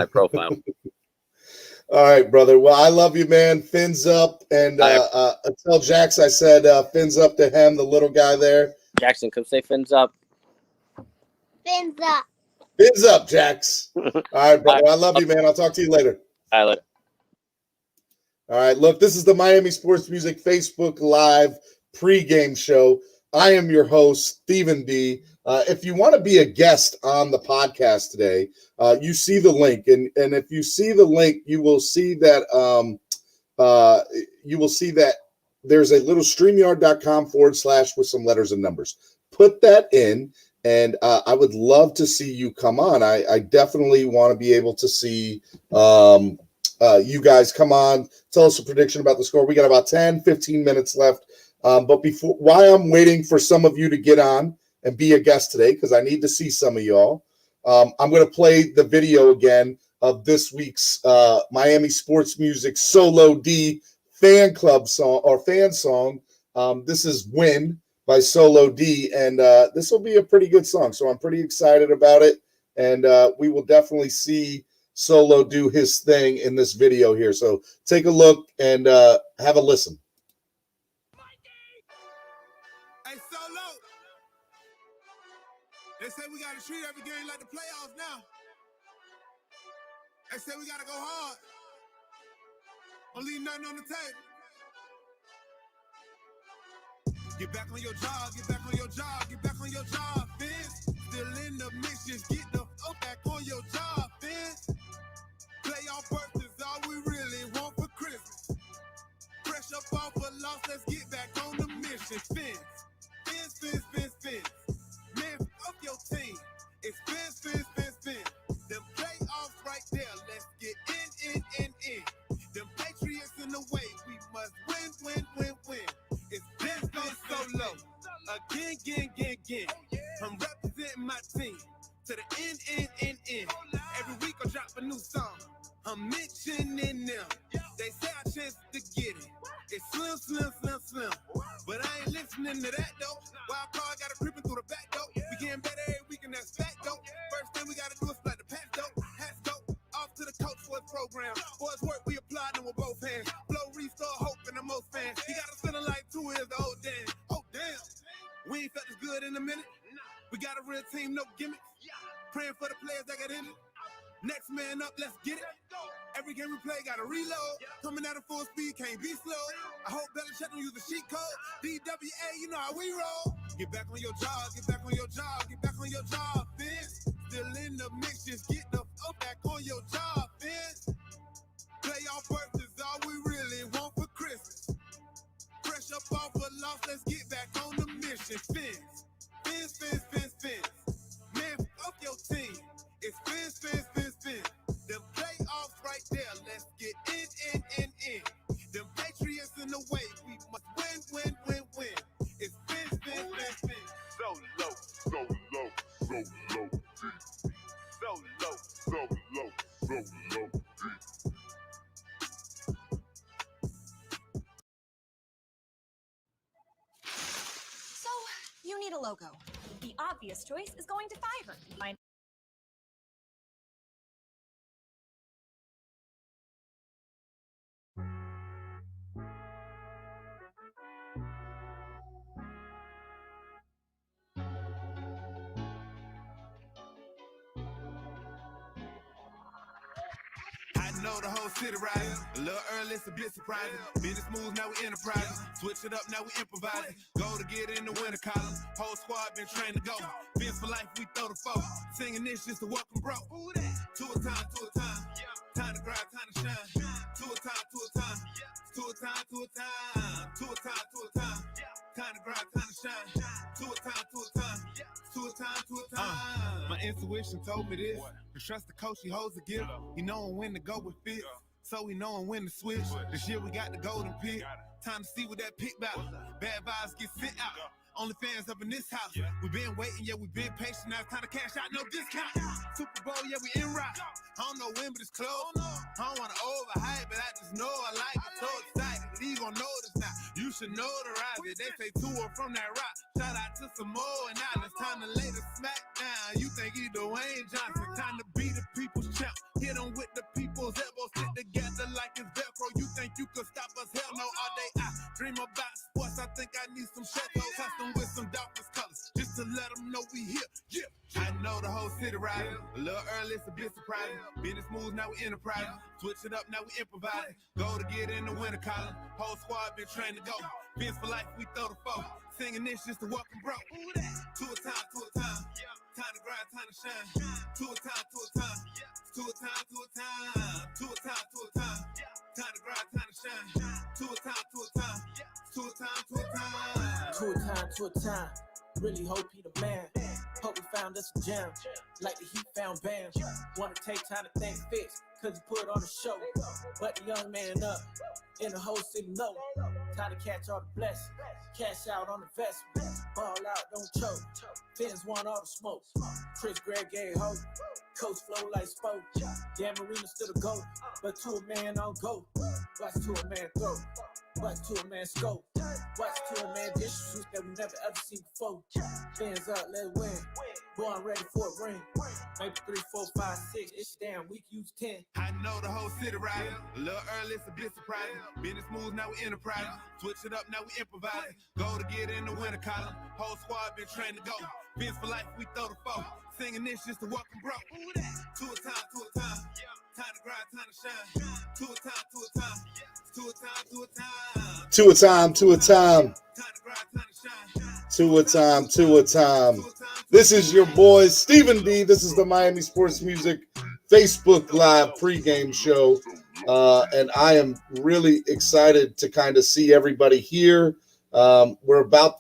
profile. All right, brother. Well, I love you, man. Fins up. And tell Jax I said fins up to him, the little guy there. Jackson, come say fins up. Fins up. Fins up, Jax. All right, brother. I love you, man. I'll talk to you later. All right, later. All right, look, this is the Miami Sports Music Facebook Live pregame show. I am your host, Stephen D. If you want to be a guest on the podcast today, you see the link, and if you see the link, you will see that there's a little StreamYard.com / with some letters and numbers. Put that in, and I would love to see you come on. I definitely want to be able to see you guys come on. Tell us a prediction about the score. We got about 10-15 minutes left. But while I'm waiting for some of you to get on and be a guest today, because I need to see some of y'all, I'm going to play the video again of this week's Miami Sports Music Solo D fan club song or fan song. This is Win by Solo D, and this will be a pretty good song. So I'm pretty excited about it, and we will definitely see Solo do his thing in this video here. So take a look and have a listen. Hey, Solo. They say we gotta treat every game like the playoffs now. They say we gotta go hard. Don't leave nothing on the table. Get back on your job, get back on your job, get back on your job, Vince. Still in the mix, just get the fuck back on your job, Vince. Playoff berth is all we really want for Christmas. Fresh up off a loss, let's get back on the mission, Vince. Vince. Man, fuck your team. It's Vince. Them playoffs right there, let's get in. Them Patriots in the way, we must win. It's Vince Solo. Again. I'm representing my team to the end. Every week I drop a new song. I'm mentioning them. They say I chance to get it. It's slim. But I ain't listening to that though. Wild card got it creeping through the back door. We getting better every week and that's fact though. First thing we gotta do is splat the pass though. Hats go off to the coach for his program. For his work we applied them with both hands. Flow restore hope in the most fans. He got us feeling like 2 years the old damn. Oh damn. We ain't felt this good in a minute. We got a real team, no gimmicks. Praying for the players that got injured. Next man up, let's get it. Every game we play, gotta reload. Coming at a full speed, can't be slow. I hope Belichick don't use the cheat code. DWA, you know how we roll. Get back on your job, get back on your job, Vince. Still in the mix, just get the fuck back on your job, Vince. Playoff berth is all we really want for Christmas. Fresh up off a loss, let's get back on the mission, Vince. Man, fuck your team. It's Vince. Them playoffs right there, let's get in. Them Patriots in the way, we must win. It's Vince. Solo. So, you need a logo. The obvious choice is going to Fiverr. I know the whole city riding. A little early, it's a bit surprising. Business moves, now we enterprising. Switch it up, now we improvising. Go to get in the winter column. Whole squad been trained to go. Vince for life, we throw the foe. Singing this just to welcome bro. To a time. Time to cry, time to shine. To a time. Time to cry, time to shine. To a time. My intuition told me this. To trust the coach, he holds the gift. He knowing when to go with fit. So we knowing when to switch. This year we got the golden pick. Time to see what that pick about. Bad vibes get sent out. Only fans up in this house. We been waiting, yeah, we been patient. Now it's time to cash out, no discount. Super Bowl, yeah, we in rock. I don't know when, but it's close. I don't want to overhype, but I just know I like it. So excited, you gon' notice now. You should notarize it. They say tour from that rock. Shout out to some more, and now it's time to lay the smack down. You think he Dwayne Johnson? Time to be the people's champ. Hit him with the people's elbows, stick together like it's Velcro. You think you could stop us? Hell no, all day I dream about sports. I think I need some shadows, custom with some darkest colors, just to let them know we here. Yeah, I know the whole city riding. A little early, it's a bit surprising. Business moves, now we enterprising. Switch it up, now we improvising. Go to get in the winter column. Whole squad been trained to go. Vince for life, we throw the foe. Singing this just to welcome bro. To a time. Time to grind, time to shine. To a time. To a time. Time to grind, time to shine. To a time. To a time. Really hope he the man. Hope we found us a gem. Like the Heat found Bam. Wanna take time to thank Fitz, cause he put on a show. But the young man up, in the whole city low. Time to catch all the blessings. Cash out on the investment. Ball out, don't choke. Fins want all the smoke. Chris Gregg gave hope. Coach flow like spoke. Dan Marino still a GOAT. But to a man on go. Watch to a man throw. Watch to a man scope. Watch to a man dish shoes that we never ever seen before. Bands up, let's win. Boy, I'm ready for a ring. Maybe 3, 4, 5, 6. It's damn, we can use 10. I know the whole city riding. A little early, it's a bit surprising. Business moves, now we enterprising. Switch it up, now we improvising. Go to get in the winter column. Whole squad been trained to go. Vince for life, we throw the foe. Singing this just to welcome bro. To a time, to a time. Time to grind, time to shine. To a time, to a time. To a time, to a time. To a time, to a time. Time to grind, time to shine. To a time, to a time. This is your boy, Stephen D. This is the Miami Sports Music Facebook Live pregame show. And I am really excited to kind of see everybody here. We're about,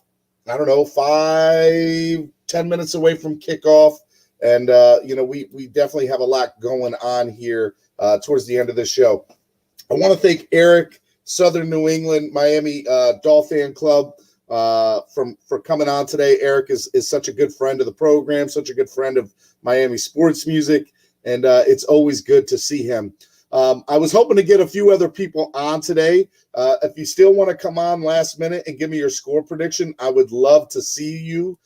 5-10 minutes away from kickoff. And, we definitely have a lot going on here towards the end of the show. I want to thank Eric, Southern New England, Miami Dolphin Club, for coming on today. Eric is such a good friend of the program, such a good friend of Miami Sports Music, and it's always good to see him. I was hoping to get a few other people on today. If you still want to come on last minute and give me your score prediction, I would love to see you.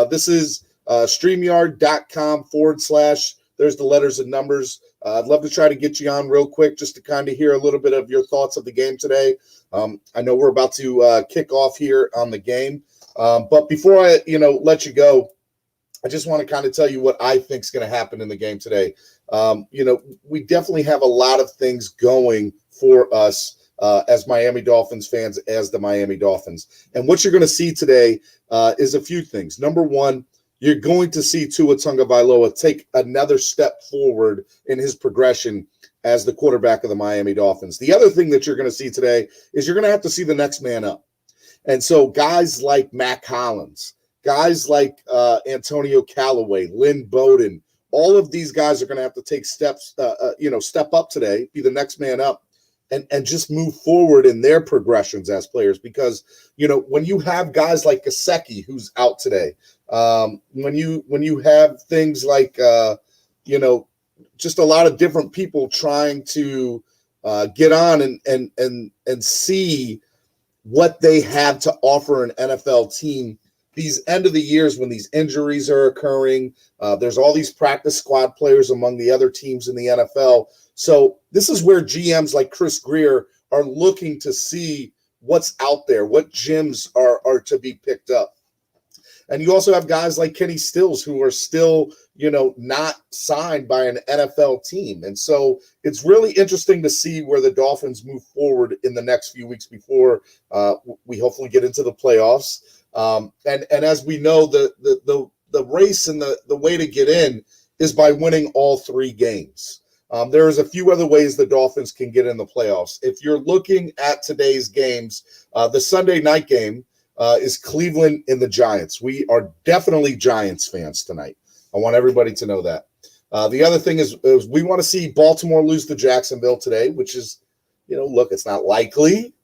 This is StreamYard.com / there's the letters and numbers. I'd love to try to get you on real quick just to kind of hear a little bit of your thoughts of the game today. I know we're about to kick off here on the game. But before I, let you go, I just want to kind of tell you what I think is going to happen in the game today. We definitely have a lot of things going for us as Miami Dolphins fans, as the Miami Dolphins. And what you're going to see today is a few things. Number one, you're going to see Tua Tagovailoa take another step forward in his progression as the quarterback of the Miami Dolphins. The other thing that you're going to see today is you're going to have to see the next man up. And so guys like Mac Hollins, guys like Antonio Callaway, Lynn Bowden, all of these guys are going to have to take steps, step up today, be the next man up, and just move forward in their progressions as players. Because, when you have guys like Gesicki, who's out today, when you have things like, just a lot of different people trying to get on and see what they have to offer an NFL team. These end of the years when these injuries are occurring, there's all these practice squad players among the other teams in the NFL. So this is where GMs like Chris Greer are looking to see what's out there, what gems are to be picked up. And you also have guys like Kenny Stills who are still, not signed by an NFL team. And so it's really interesting to see where the Dolphins move forward in the next few weeks before we hopefully get into the playoffs. And as we know, the race and the way to get in is by winning all 3 games. There's a few other ways the Dolphins can get in the playoffs. If you're looking at today's games, the Sunday night game is Cleveland and the Giants. We are definitely Giants fans tonight. I want everybody to know that. The other thing is we want to see Baltimore lose to Jacksonville today, which is, look, it's not likely,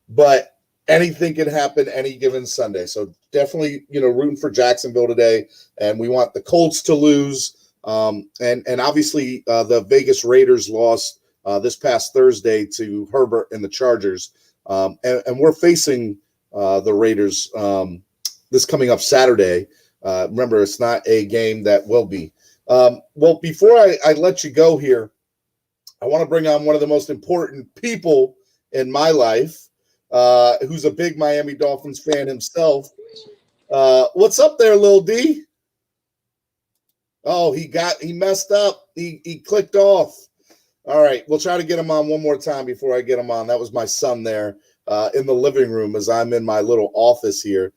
but anything can happen any given Sunday. So definitely, rooting for Jacksonville today. And we want the Colts to lose. And obviously the Vegas Raiders lost this past Thursday to Herbert and the Chargers. And we're facing the Raiders this coming up Saturday. Remember, it's not a game that will be. Well, before I let you go here, I want to bring on one of the most important people in my life, who's a big Miami Dolphins fan himself. What's up there, Lil D? Oh, he messed up. He clicked off. All right, we'll try to get him on one more time before I get him on. That was my son there in the living room as I'm in my little office here,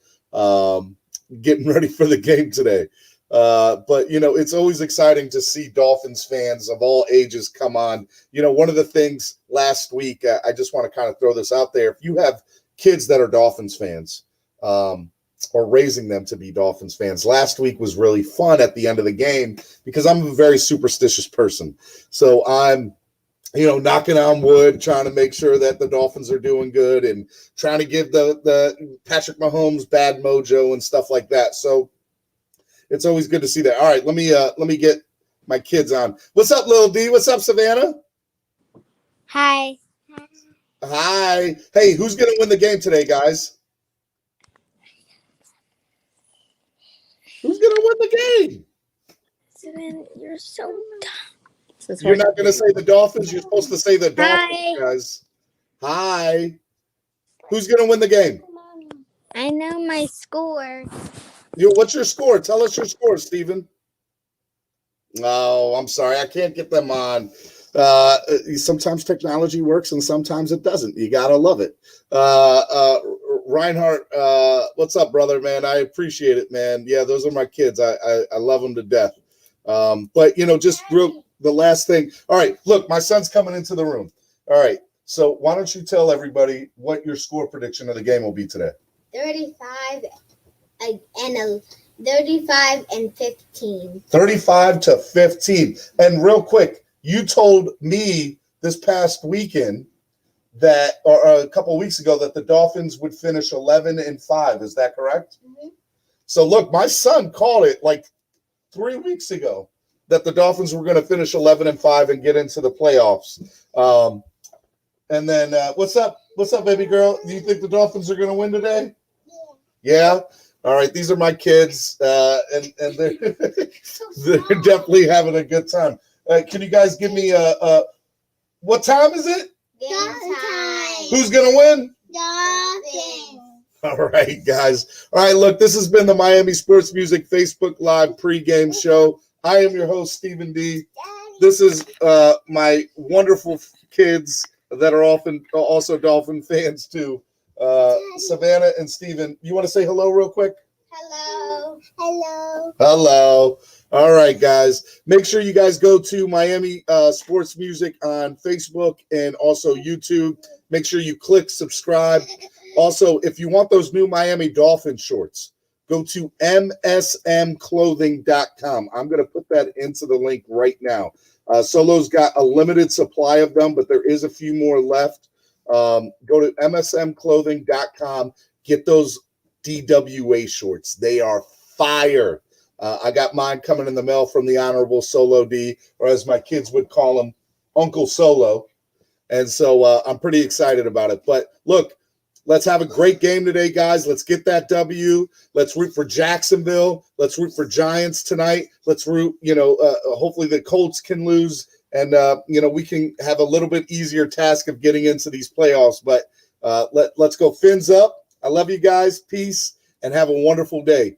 getting ready for the game today. But, it's always exciting to see Dolphins fans of all ages come on. One of the things last week, I just want to kind of throw this out there. If you have kids that are Dolphins fans, or raising them to be Dolphins fans, last week was really fun at the end of the game because I'm a very superstitious person. So I'm, knocking on wood, trying to make sure that the Dolphins are doing good and trying to give the Patrick Mahomes bad mojo and stuff like that. So it's always good to see that. All right, let me get my kids on. What's up, Lil D? What's up, Savannah? Hi. Hi. Hey, who's going to win the game today, guys? Who's going to win the game? Steven, you're so dumb. You're not going to say the Dolphins. You're supposed to say the Dolphins, Hi. guys. Hi. Who's going to win the game? I know my score. What's your score? Tell us your score, Steven. Oh, I'm sorry. I can't get them on. Sometimes technology works and sometimes it doesn't. You got to love it. Reinhardt, what's up, brother, man? I appreciate it, man. Yeah, those are my kids. I love them to death. But, just the last thing. All right, look, my son's coming into the room. All right, so why don't you tell everybody what your score prediction of the game will be today? 35 and 15. 35-15. And real quick, you told me this past weekend that, or a couple of weeks ago, that the Dolphins would finish 11-5. Is that correct? Mm-hmm. So look, my son called it like 3 weeks ago that the Dolphins were going to finish 11-5 and get into the playoffs. And then what's up, baby girl? Do you think the Dolphins are going to win today? Yeah. All right. These are my kids, and they're they're definitely having a good time. Can you guys give me what time is it? Game time. Who's gonna win? Dolphins. All right, guys. All right, look, this has been the Miami Sports Music Facebook Live pregame show. I am your host, Stephen D. This is my wonderful kids that are often also Dolphin fans too. Savannah and Steven, you want to say hello real quick? Hello. Hello. All right, guys. Make sure you guys go to Miami Sports Music on Facebook and also YouTube. Make sure you click subscribe. Also, if you want those new Miami Dolphin shorts, go to msmclothing.com. I'm going to put that into the link right now. Solo's got a limited supply of them, but there is a few more left. Go to msmclothing.com. Get those DWA shorts. They are fire. I got mine coming in the mail from the Honorable Solo D, or as my kids would call him, Uncle Solo. And so I'm pretty excited about it. But look, let's have a great game today, guys. Let's get that W. Let's root for Jacksonville. Let's root for Giants tonight. Let's root, hopefully the Colts can lose. And, we can have a little bit easier task of getting into these playoffs. But let's go fins up. I love you guys. Peace. And have a wonderful day.